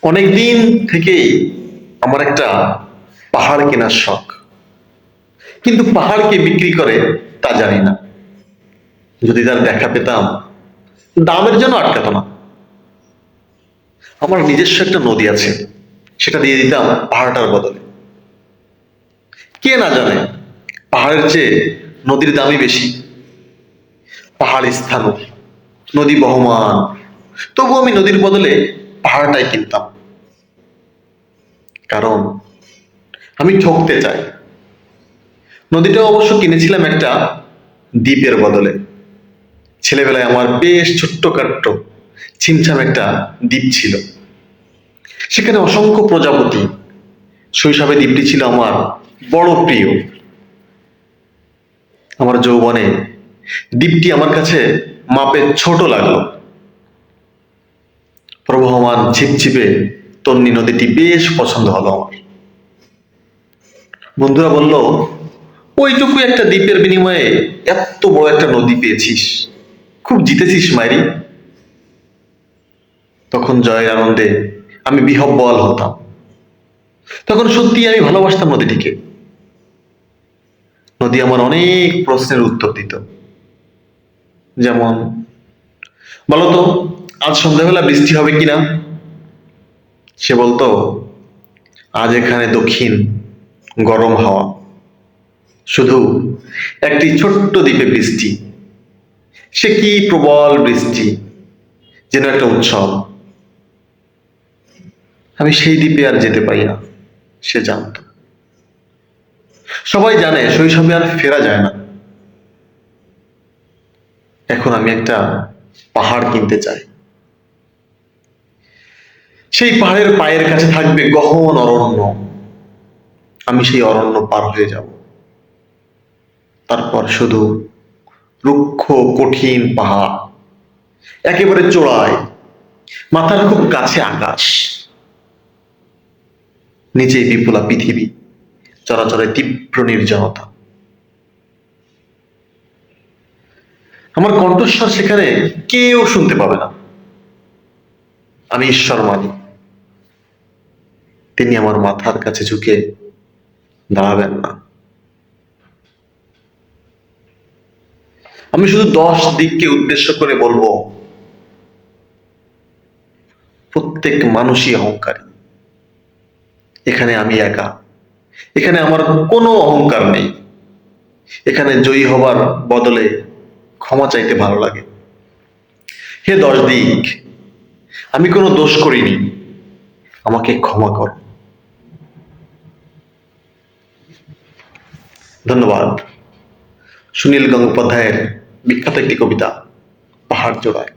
অনেকদিন থেকেই আমার একটা পাহাড় কেনার শখ, কিন্তু পাহাড় কে বিক্রি করে তা জানি না। যদি তার দেখা পেতাম, দামের জন্য আটকাতো না। আমার নিজস্ব একটা নদী আছে, সেটা দিয়ে দিতাম পাহাড়টার বদলে। কে না জানে পাহাড়ের চেয়ে নদীর দামই বেশি। পাহাড় স্থান, নদী বহমান, তবু আমি নদীর বদলে পাহাড়টাই কিনতাম। কারণ আমি ঠকতে চাই। নদীটা অবশ্য কিনেছিলাম একটা দ্বীপের বদলে। ছেলেবেলায় আমার বেশ ছোট্টখাট্ট ছিমছাম একটা দ্বীপ ছিল, সেখানে অসংখ্য প্রজাপতি। শৈশবে দ্বীপটি ছিল আমার বড় প্রিয়। আমার যৌবনে দ্বীপটি আমার কাছে মাপে ছোট লাগলো। প্রবহমান ঝিপঝিপে তন্নি নদীটি বেশ পছন্দ হলো আমার। বন্ধুরা বলল, ওইটুকু একটা দ্বীপের বিনিময়ে এত বড় একটা নদী পেয়েছিস, খুব জিতেছিস মাইরি। তখন জয়ের আনন্দে আমি বিহ্বল হতাম। তখন সত্যি আমি ভালোবাসতাম নদীটিকে। নদী আমার অনেক প্রশ্নের উত্তর দিত। যেমন, বলতো আজ সন্ধ্যাবেলা বৃষ্টি হবে কিনা। সে বলতো, আজ এখানে দক্ষিণ গরম হাওয়া, শুধু একটি ছোট্ট দ্বীপে বৃষ্টি। সে কি প্রবল বৃষ্টি, যেন একটা উৎসব। আমি সেই দ্বীপে আর যেতে পারি না, সে জানত। সবাই জানে শৈশবে আর ফেরা যায় না। এখন আমি একটা পাহাড় কিনতে চাই। সেই পাহাড়ের পায়ের কাছে থাকবে গহন অরণ্য। আমি সেই অরণ্য পার হয়ে যাব। তারপর শুধু রুক্ষ কঠিন পাহাড়, একেবারে চূড়ায়, মাথার খুব কাছে আকাশ, নিচে বিপুলা পৃথিবী, চরাচরে তীব্র নির্জনতা। আমার কণ্ঠস্বর সেখানে কেউ শুনতে পাবে না। আমি ঈশ্বর মানি, তিনি আমার মাথার কাছে ঝুঁকে দাঁড়াবেন না। আমি শুধু 10 দিককে উদ্দেশ্য করে বলবো, প্রত্যেক মানুষই অহংকারী। এখানে আমি একা। এখানে আমার কোনো অহংকার নেই। এখানে জয়ী হবার বদলে ক্ষমা চাইতে ভালো লাগে। হে 10 দিক, আমি কোনো দোষ করিনি, আমাকে ক্ষমা কর। ধন্যবাদ। সুনীল গঙ্গোপাধ্যায়ের বিখ্যাত একটি কবিতা, পাহাড় চূড়ায়।